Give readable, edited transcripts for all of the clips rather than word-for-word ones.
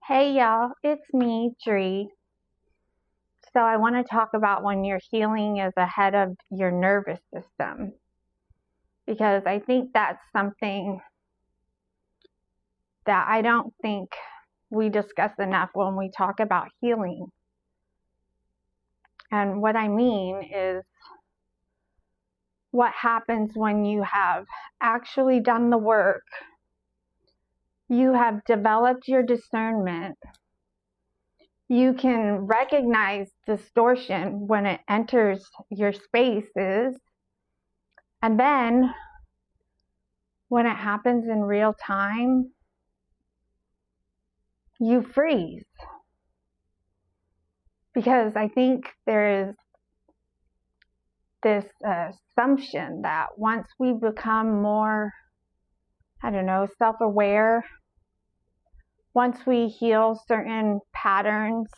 Hey y'all, it's me, Dree. So I want to talk about when your healing is ahead of your nervous system, because I think that's something that I don't think we discuss enough when we talk about healing. And what I mean is what happens when you have actually done the work, you have developed your discernment. You can recognize distortion when it enters your spaces. And then when it happens in real time, you freeze. Because I think there is this assumption that once we become more, self-aware, once we heal certain patterns,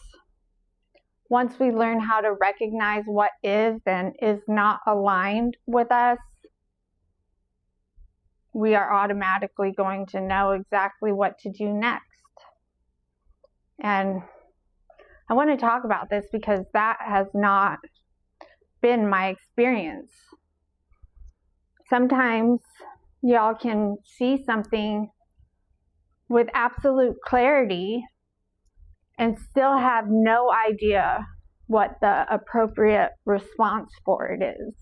once we learn how to recognize what is and is not aligned with us, we are automatically going to know exactly what to do next. And I want to talk about this because that has not been my experience. Sometimes y'all can see something with absolute clarity and still have no idea what the appropriate response for it is.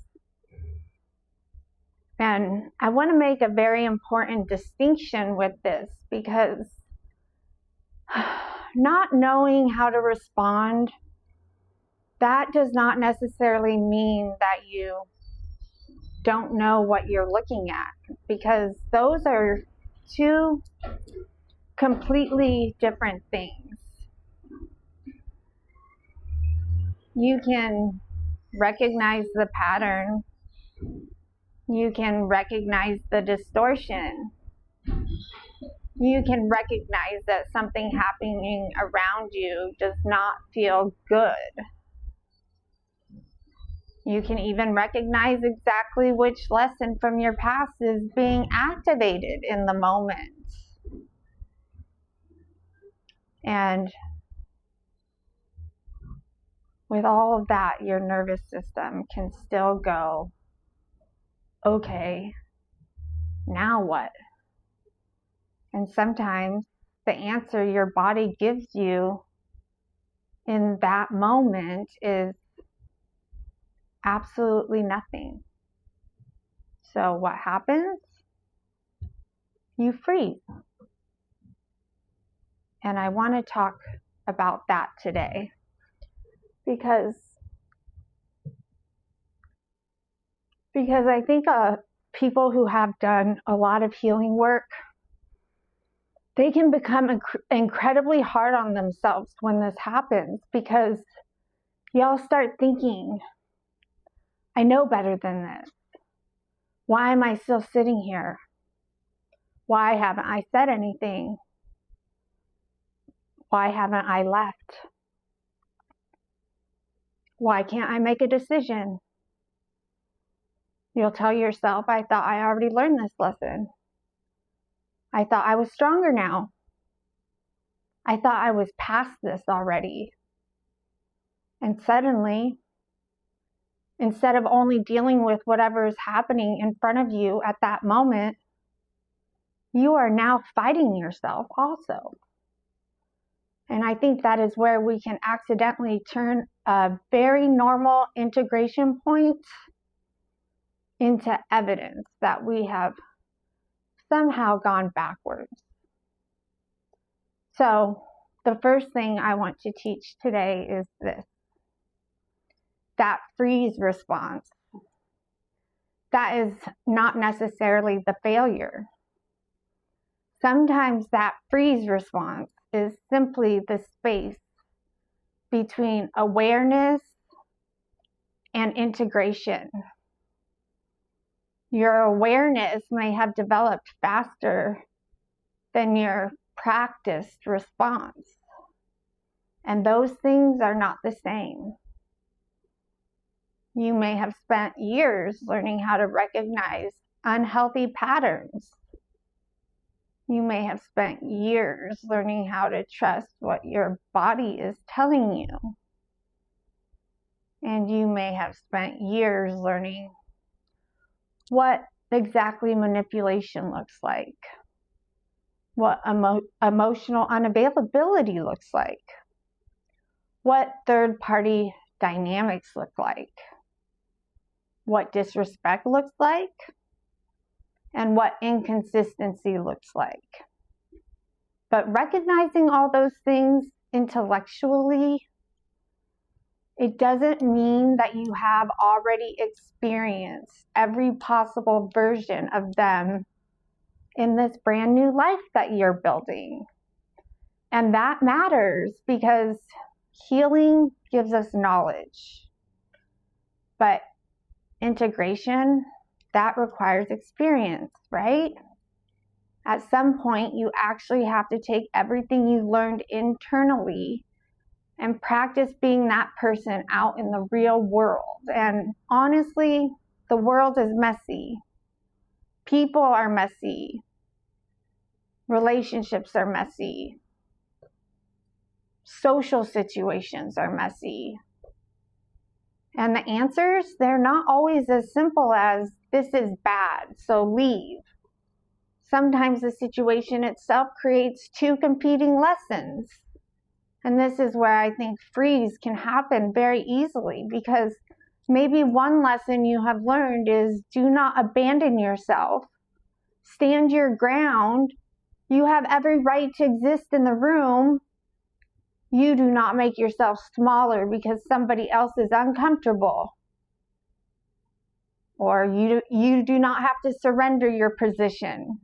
And I want to make a very important distinction with this, because not knowing how to respond, that does not necessarily mean that you don't know what you're looking at, because those are two completely different things. You can recognize the pattern. You can recognize the distortion. You can recognize that something happening around you does not feel good. You can even recognize exactly which lesson from your past is being activated in the moment. And with all of that, your nervous system can still go, okay, now what? And sometimes the answer your body gives you in that moment is absolutely nothing. So what happens? You freeze. And I want to talk about that today, because I think people who have done a lot of healing work, they can become incredibly hard on themselves when this happens, because y'all start thinking, I know better than this. Why am I still sitting here? Why haven't I said anything? Why haven't I left? Why can't I make a decision? You'll tell yourself, I thought I already learned this lesson. I thought I was stronger now. I thought I was past this already. And suddenly, instead of only dealing with whatever is happening in front of you at that moment, you are now fighting yourself also. And I think that is where we can accidentally turn a very normal integration point into evidence that we have somehow gone backwards. So the first thing I want to teach today is this: that freeze response. That is not necessarily the failure. Sometimes that freeze response is simply the space between awareness and integration. Your awareness may have developed faster than your practiced response, and those things are not the same. You may have spent years learning how to recognize unhealthy patterns, You may have spent years learning how to trust what your body is telling you. And you may have spent years learning what exactly manipulation looks like, what emotional unavailability looks like, what third-party dynamics look like, what disrespect looks like, and what inconsistency looks like. But recognizing all those things intellectually, it doesn't mean that you have already experienced every possible version of them in this brand new life that you're building. And that matters because healing gives us knowledge. But integration, that requires experience, right? At some point, you actually have to take everything you learned internally and practice being that person out in the real world. And honestly, the world is messy. People are messy. Relationships are messy. Social situations are messy. And the answers, they're not always as simple as, this is bad, so leave. Sometimes the situation itself creates two competing lessons. And this is where I think freeze can happen very easily, because maybe one lesson you have learned is do not abandon yourself. Stand your ground. You have every right to exist in the room. You do not make yourself smaller because somebody else is uncomfortable. Or you do not have to surrender your position.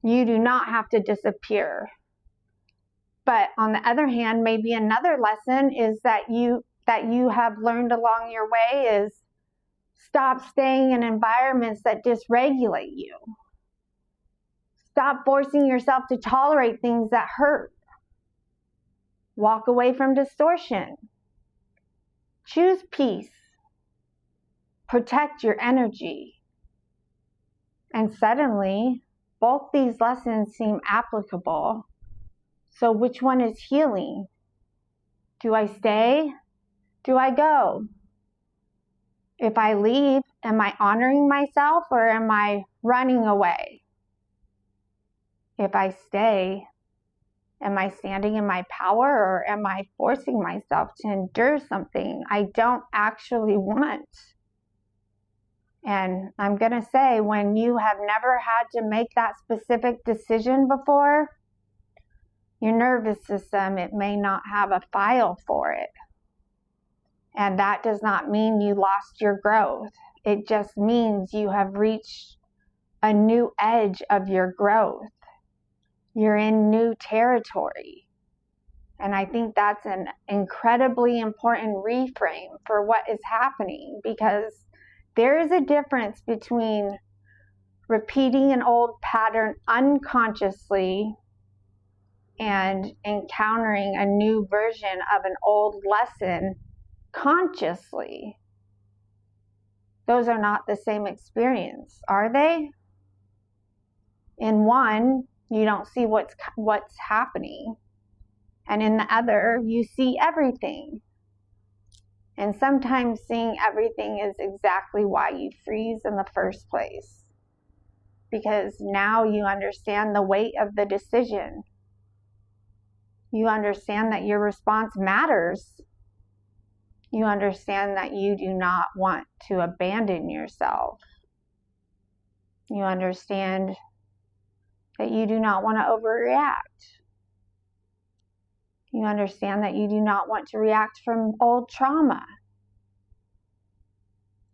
You do not have to disappear. But on the other hand, maybe another lesson is that you have learned along your way is stop staying in environments that dysregulate you. Stop forcing yourself to tolerate things that hurt. Walk away from distortion. Choose peace. Protect your energy. And suddenly, both these lessons seem applicable. So which one is healing? Do I stay? Do I go? If I leave, am I honoring myself or am I running away? If I stay, am I standing in my power or am I forcing myself to endure something I don't actually want? And I'm going to say, when you have never had to make that specific decision before, your nervous system, it may not have a file for it. And that does not mean you lost your growth. It just means you have reached a new edge of your growth. You're in new territory. And I think that's an incredibly important reframe for what is happening, because there is a difference between repeating an old pattern unconsciously and encountering a new version of an old lesson consciously. Those are not the same experience, are they? In one, you don't see what's happening. And in the other, you see everything. And sometimes seeing everything is exactly why you freeze in the first place. Because now you understand the weight of the decision. You understand that your response matters. You understand that you do not want to abandon yourself. You understand that you do not want to overreact. You understand that you do not want to react from old trauma.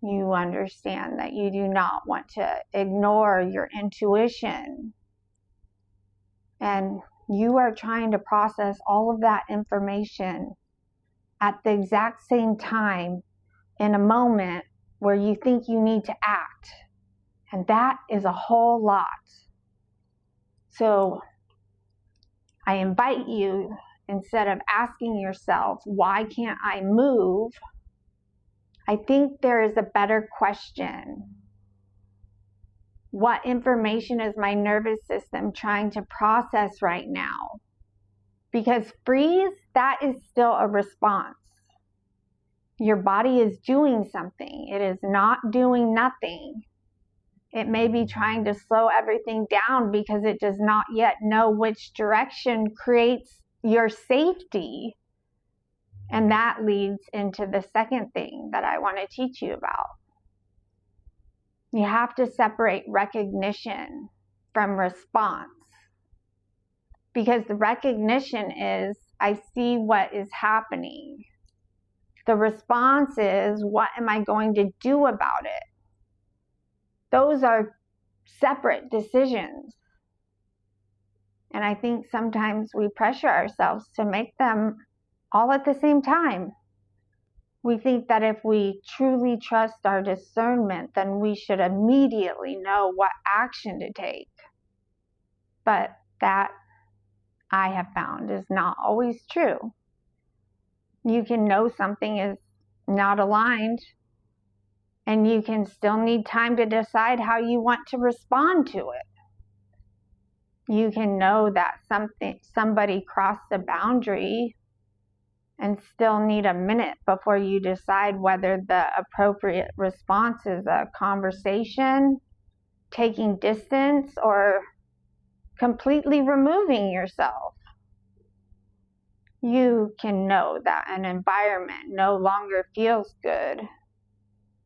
You understand that you do not want to ignore your intuition. And you are trying to process all of that information at the exact same time in a moment where you think you need to act. And that is a whole lot. So I invite you, instead of asking yourself, why can't I move? I think there is a better question. What information is my nervous system trying to process right now? Because freeze, that is still a response. Your body is doing something. It is not doing nothing. It may be trying to slow everything down because it does not yet know which direction creates your safety. And that leads into the second thing that I want to teach you about. You have to separate recognition from response. Because the recognition is, I see what is happening. The response is, what am I going to do about it? Those are separate decisions. And I think sometimes we pressure ourselves to make them all at the same time. We think that if we truly trust our discernment, then we should immediately know what action to take. But that, I have found, is not always true. You can know something is not aligned, and you can still need time to decide how you want to respond to it. You can know that somebody crossed a boundary and still need a minute before you decide whether the appropriate response is a conversation, taking distance, or completely removing yourself. You can know that an environment no longer feels good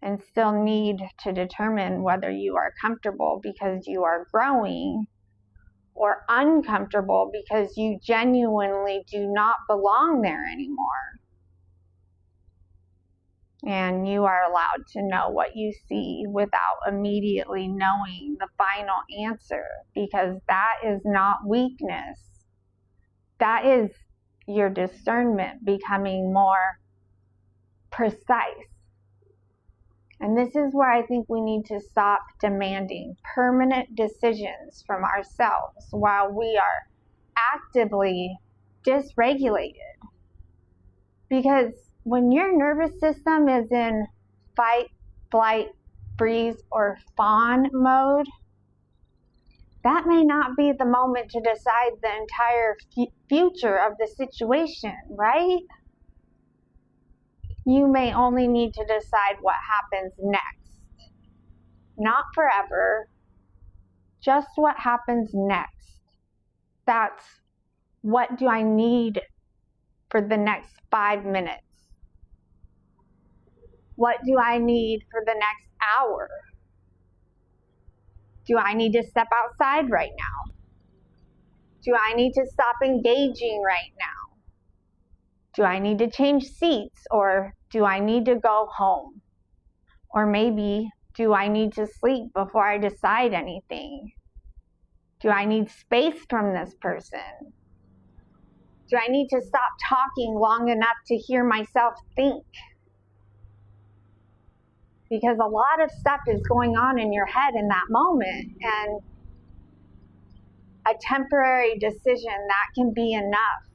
and still need to determine whether you are comfortable because you are growing or uncomfortable because you genuinely do not belong there anymore. And you are allowed to know what you see without immediately knowing the final answer, because that is not weakness. That is your discernment becoming more precise. And this is where I think we need to stop demanding permanent decisions from ourselves while we are actively dysregulated. Because when your nervous system is in fight, flight, freeze, or fawn mode, that may not be the moment to decide the entire future of the situation, right? You may only need to decide what happens next. Not forever, just what happens next. That's what do I need for the next 5 minutes? What do I need for the next hour? Do I need to step outside right now? Do I need to stop engaging right now? Do I need to change seats, or do I need to go home? Or maybe, do I need to sleep before I decide anything? Do I need space from this person? Do I need to stop talking long enough to hear myself think? Because a lot of stuff is going on in your head in that moment, and a temporary decision, that can be enough.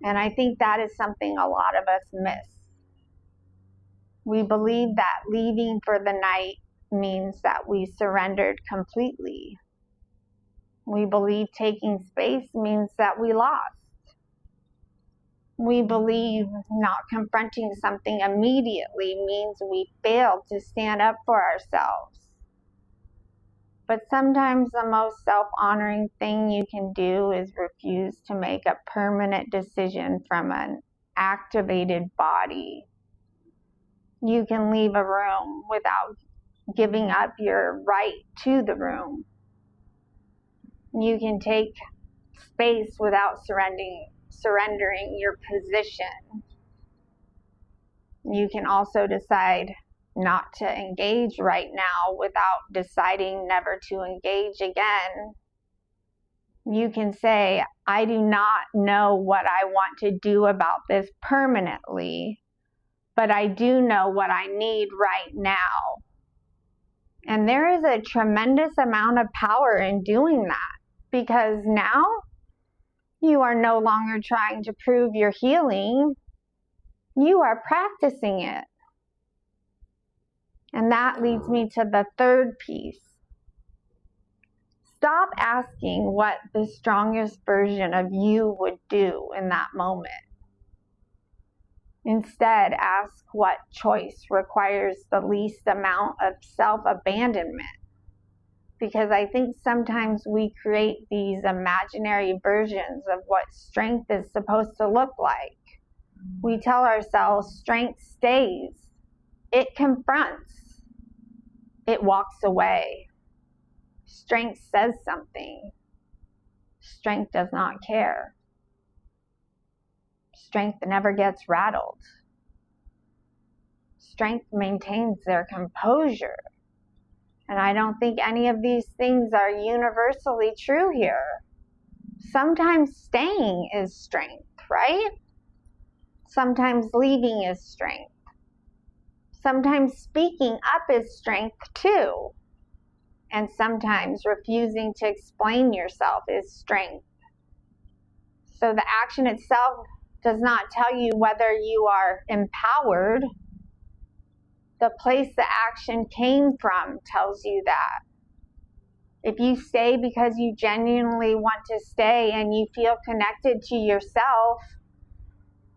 And I think that is something a lot of us miss. We believe that leaving for the night means that we surrendered completely. We believe taking space means that we lost. We believe not confronting something immediately means we failed to stand up for ourselves. But sometimes the most self-honoring thing you can do is refuse to make a permanent decision from an activated body. You can leave a room without giving up your right to the room. You can take space without surrendering your position. You can also decide not to engage right now without deciding never to engage again. You can say, I do not know what I want to do about this permanently, but I do know what I need right now. And there is a tremendous amount of power in doing that, because now you are no longer trying to prove your healing. You are practicing it. And that leads me to the third piece. Stop asking what the strongest version of you would do in that moment. Instead, ask what choice requires the least amount of self-abandonment. Because I think sometimes we create these imaginary versions of what strength is supposed to look like. We tell ourselves strength stays, it confronts, it walks away. Strength says something. Strength does not care. Strength never gets rattled. Strength maintains their composure. And I don't think any of these things are universally true here. Sometimes staying is strength, right? Sometimes leaving is strength. Sometimes speaking up is strength too. And sometimes refusing to explain yourself is strength. So the action itself does not tell you whether you are empowered. The place the action came from tells you that. If you stay because you genuinely want to stay and you feel connected to yourself,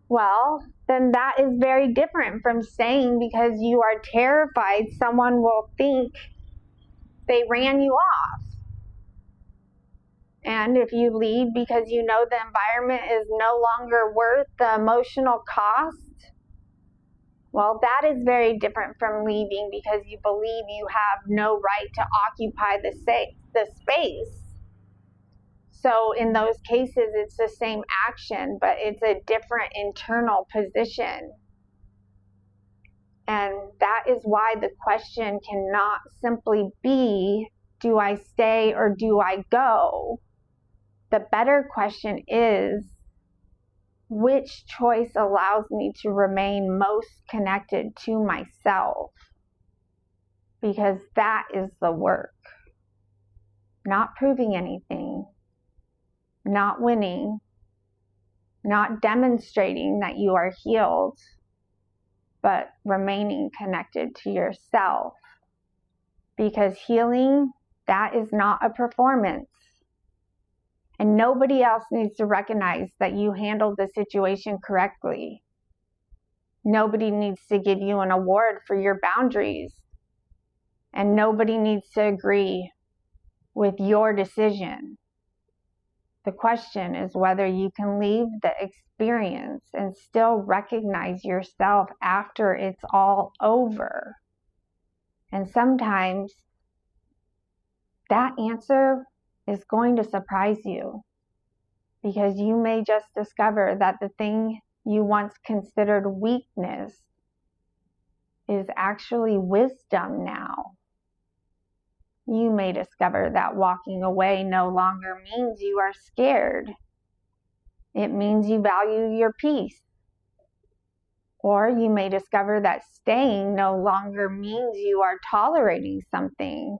well, then that is very different from staying because you are terrified someone will think they ran you off. And if you leave because you know the environment is no longer worth the emotional cost, well, that is very different from leaving because you believe you have no right to occupy the space. So in those cases, it's the same action, but it's a different internal position. And that is why the question cannot simply be, do I stay or do I go? The better question is, which choice allows me to remain most connected to myself? Because that is the work. Not proving anything, not winning, not demonstrating that you are healed, but remaining connected to yourself. Because healing, that is not a performance. And nobody else needs to recognize that you handled the situation correctly. Nobody needs to give you an award for your boundaries. And nobody needs to agree with your decision. The question is whether you can leave the experience and still recognize yourself after it's all over. And sometimes that answer is going to surprise you, because you may just discover that the thing you once considered weakness is actually wisdom now. You may discover that walking away no longer means you are scared. It means you value your peace. Or you may discover that staying no longer means you are tolerating something.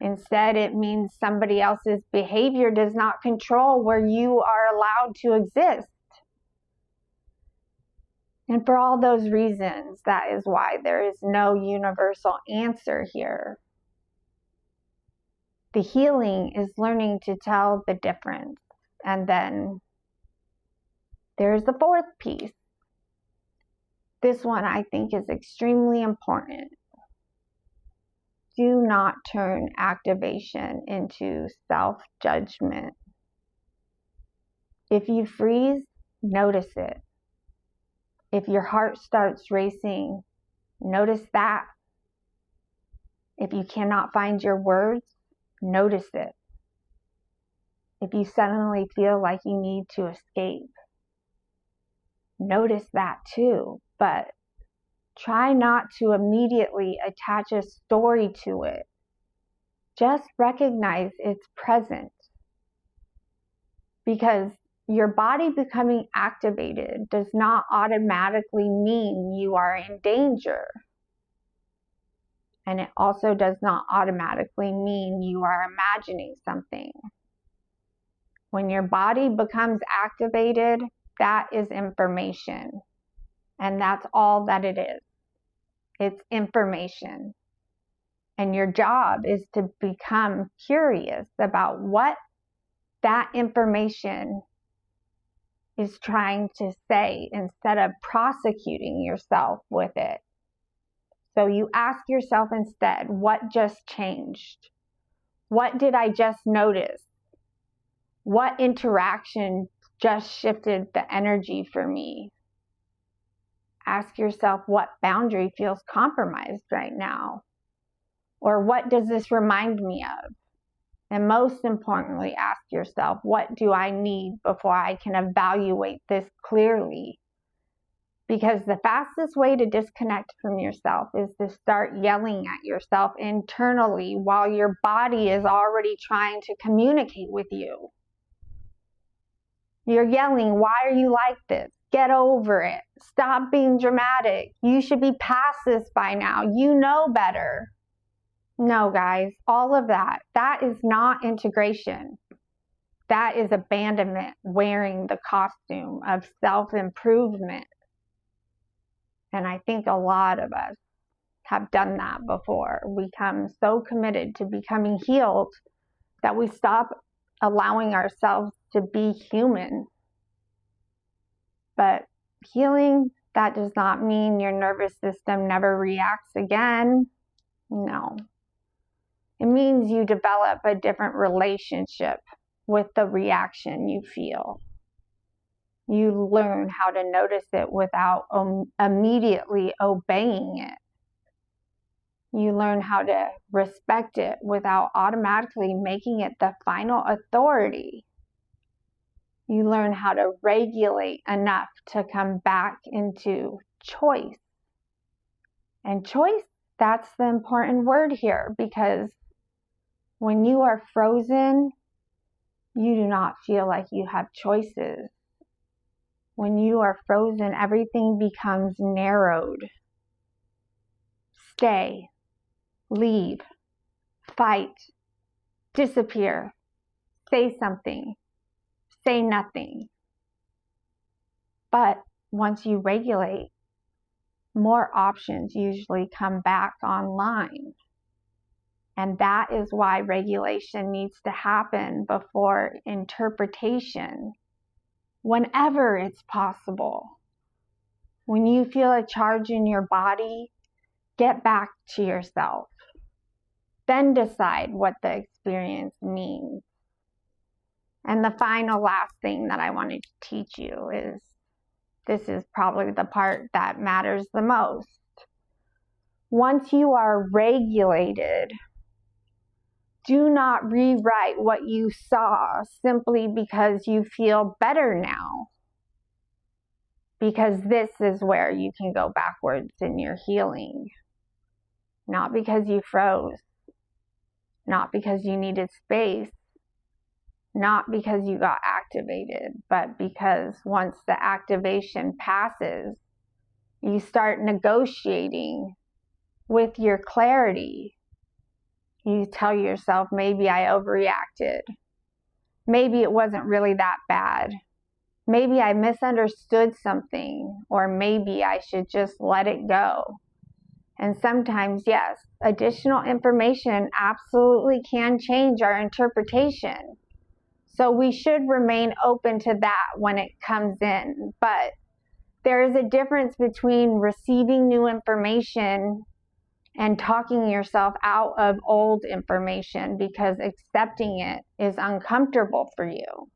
Instead, it means somebody else's behavior does not control where you are allowed to exist. And for all those reasons, that is why there is no universal answer here. The healing is learning to tell the difference. And then there's the fourth piece. This one I think is extremely important. Do not turn activation into self-judgment. If you freeze, notice it. If your heart starts racing, notice that. If you cannot find your words, notice it. If you suddenly feel like you need to escape, notice that too. But try not to immediately attach a story to it. Just recognize it's present. Because your body becoming activated does not automatically mean you are in danger. And it also does not automatically mean you are imagining something. When your body becomes activated, that is information. And that's all that it is. It's information. And your job is to become curious about what that information is trying to say instead of prosecuting yourself with it. So you ask yourself instead, what just changed? What did I just notice? What interaction just shifted the energy for me? Ask yourself what boundary feels compromised right now. Or what does this remind me of? And most importantly, ask yourself, what do I need before I can evaluate this clearly? Because the fastest way to disconnect from yourself is to start yelling at yourself internally while your body is already trying to communicate with you. You're yelling, why are you like this? Get over it. Stop being dramatic. You should be past this by now. You know better. No, guys, all of that is not integration. That is abandonment, wearing the costume of self-improvement. And I think a lot of us have done that before. We become so committed to becoming healed that we stop allowing ourselves to be human. But healing, that does not mean your nervous system never reacts again. No. It means you develop a different relationship with the reaction you feel. You learn how to notice it without immediately obeying it. You learn how to respect it without automatically making it the final authority. You learn how to regulate enough to come back into choice. And choice, that's the important word here, because when you are frozen, you do not feel like you have choices. When you are frozen, everything becomes narrowed. Stay, leave, fight, disappear, say something, say nothing. But once you regulate, more options usually come back online. And that is why regulation needs to happen before interpretation, whenever it's possible. When you feel a charge in your body, get back to yourself. Then decide what the experience means. And the final last thing that I wanted to teach you is, this is probably the part that matters the most. Once you are regulated, do not rewrite what you saw simply because you feel better now. Because this is where you can go backwards in your healing. Not because you froze. Not because you needed space. Not because you got activated, but because once the activation passes, you start negotiating with your clarity. You tell yourself, maybe I overreacted. Maybe it wasn't really that bad. Maybe I misunderstood something, or maybe I should just let it go. And sometimes, yes, additional information absolutely can change our interpretation. So we should remain open to that when it comes in. But there is a difference between receiving new information and talking yourself out of old information because accepting it is uncomfortable for you.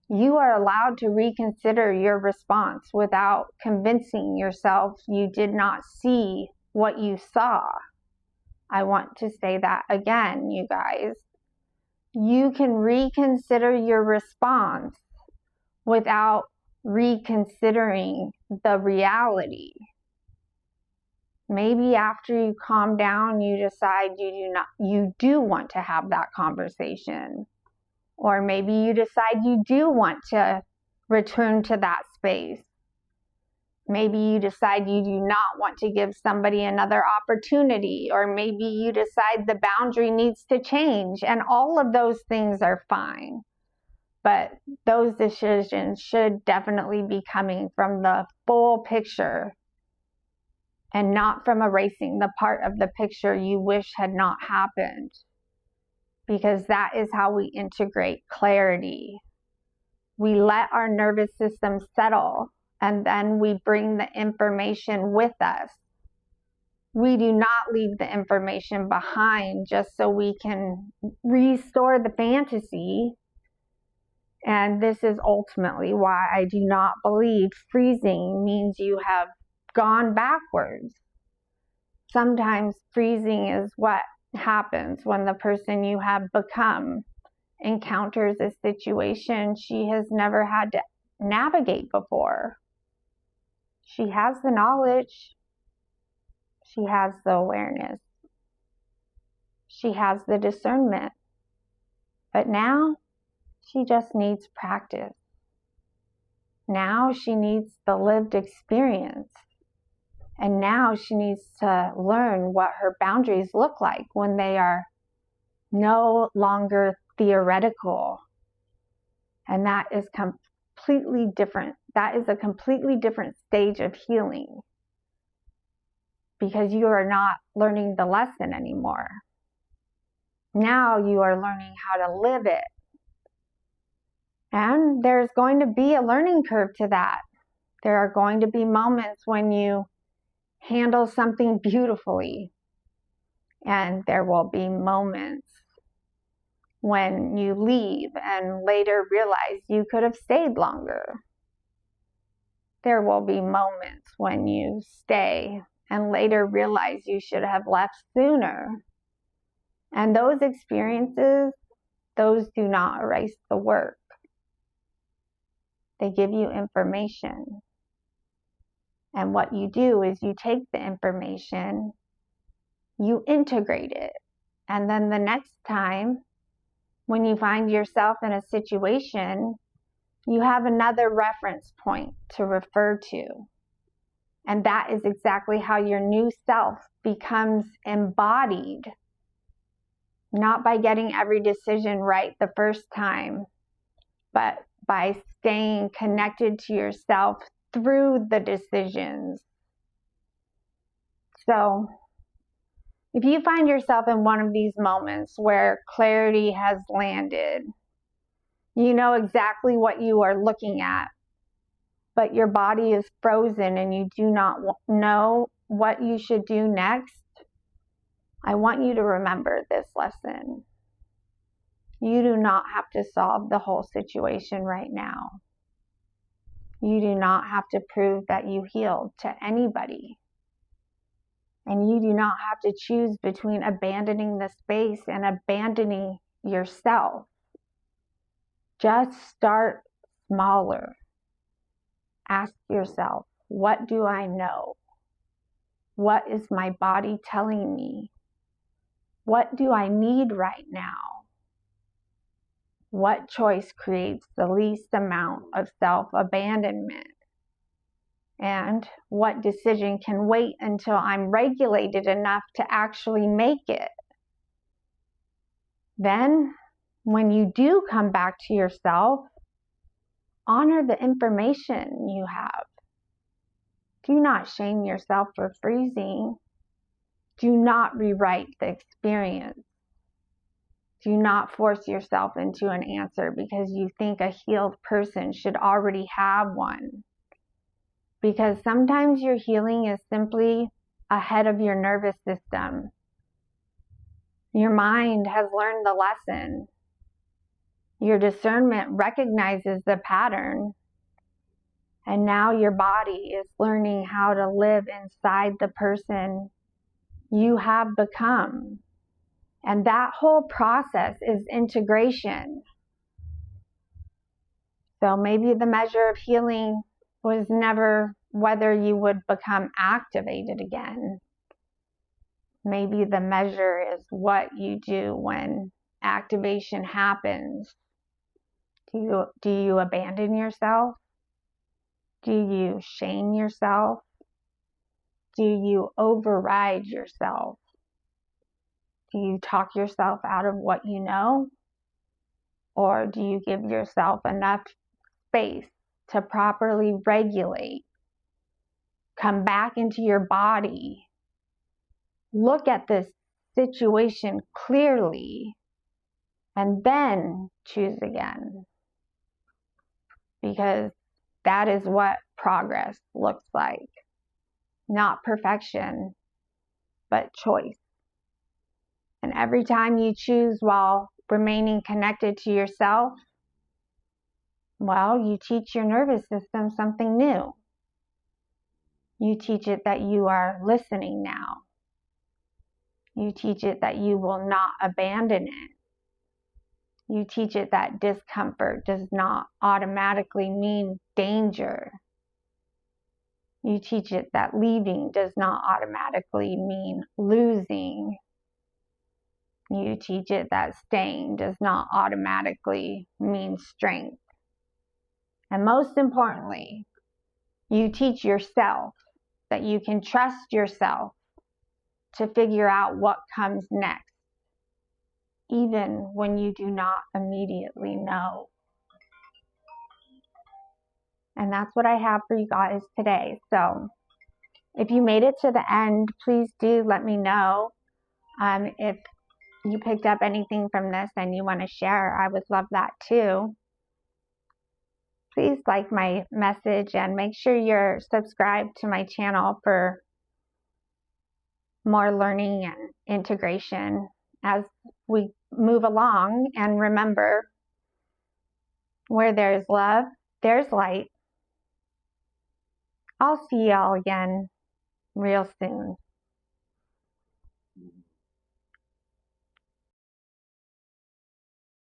You are allowed to reconsider your response without convincing yourself you did not see what you saw. I want to say that again, you guys. You can reconsider your response without reconsidering the reality. Maybe after you calm down, you decide you do want to have that conversation. Or maybe you decide you do want to return to that space. Maybe you decide you do not want to give somebody another opportunity. Or maybe you decide the boundary needs to change. And all of those things are fine. But those decisions should definitely be coming from the full picture and not from erasing the part of the picture you wish had not happened, because that is how we integrate clarity. We let our nervous system settle, and then we bring the information with us. We do not leave the information behind just so we can restore the fantasy. And this is ultimately why I do not believe freezing means you have gone backwards. Sometimes freezing is what happens when the person you have become encounters a situation she has never had to navigate before. She has the knowledge. She has the awareness. She has the discernment. But now she just needs practice. Now she needs the lived experience. And now she needs to learn what her boundaries look like when they are no longer theoretical. And that is completely different. That is a completely different stage of healing, because you are not learning the lesson anymore. Now you are learning how to live it. And there's going to be a learning curve to that. There are going to be moments when you handle something beautifully, and there will be moments when you leave and later realize you could have stayed longer. There will be moments when you stay and later realize you should have left sooner. And those experiences, those do not erase the work. They give you information. And what you do is you take the information, you integrate it, and then the next time when you find yourself in a situation, you have another reference point to refer to. And that is exactly how your new self becomes embodied. Not by getting every decision right the first time, but by staying connected to yourself through the decisions. So, if you find yourself in one of these moments where clarity has landed, you know exactly what you are looking at, but your body is frozen and you do not know what you should do next, I want you to remember this lesson. You do not have to solve the whole situation right now. You do not have to prove that you healed to anybody. And you do not have to choose between abandoning the space and abandoning yourself. Just start smaller. Ask yourself, what do I know? What is my body telling me? What do I need right now? What choice creates the least amount of self-abandonment? And what decision can wait until I'm regulated enough to actually make it? Then, when you do come back to yourself, honor the information you have. Do not shame yourself for freezing. Do not rewrite the experience. Do not force yourself into an answer because you think a healed person should already have one. Because sometimes your healing is simply ahead of your nervous system. Your mind has learned the lesson. Your discernment recognizes the pattern. And now your body is learning how to live inside the person you have become. And that whole process is integration. So maybe the measure of healing was never whether you would become activated again. Maybe the measure is what you do when activation happens. Do you abandon yourself? Do you shame yourself? Do you override yourself? Do you talk yourself out of what you know? Or do you give yourself enough space to properly regulate come back into your body, look at this situation clearly, and then choose again. Because that is what progress looks like. Not perfection, but choice. And every time you choose while remaining connected to yourself, well, you teach your nervous system something new. You teach it that you are listening now. You teach it that you will not abandon it. You teach it that discomfort does not automatically mean danger. You teach it that leaving does not automatically mean losing. You teach it that staying does not automatically mean strength. And most importantly, you teach yourself that you can trust yourself to figure out what comes next, even when you do not immediately know. And that's what I have for you guys today. So if you made it to the end, please do let me know if you picked up anything from this and you want to share. I would love that too. Please like my message and make sure you're subscribed to my channel for more learning and integration as we move along. And remember, where there's love, there's light. I'll see y'all again real soon.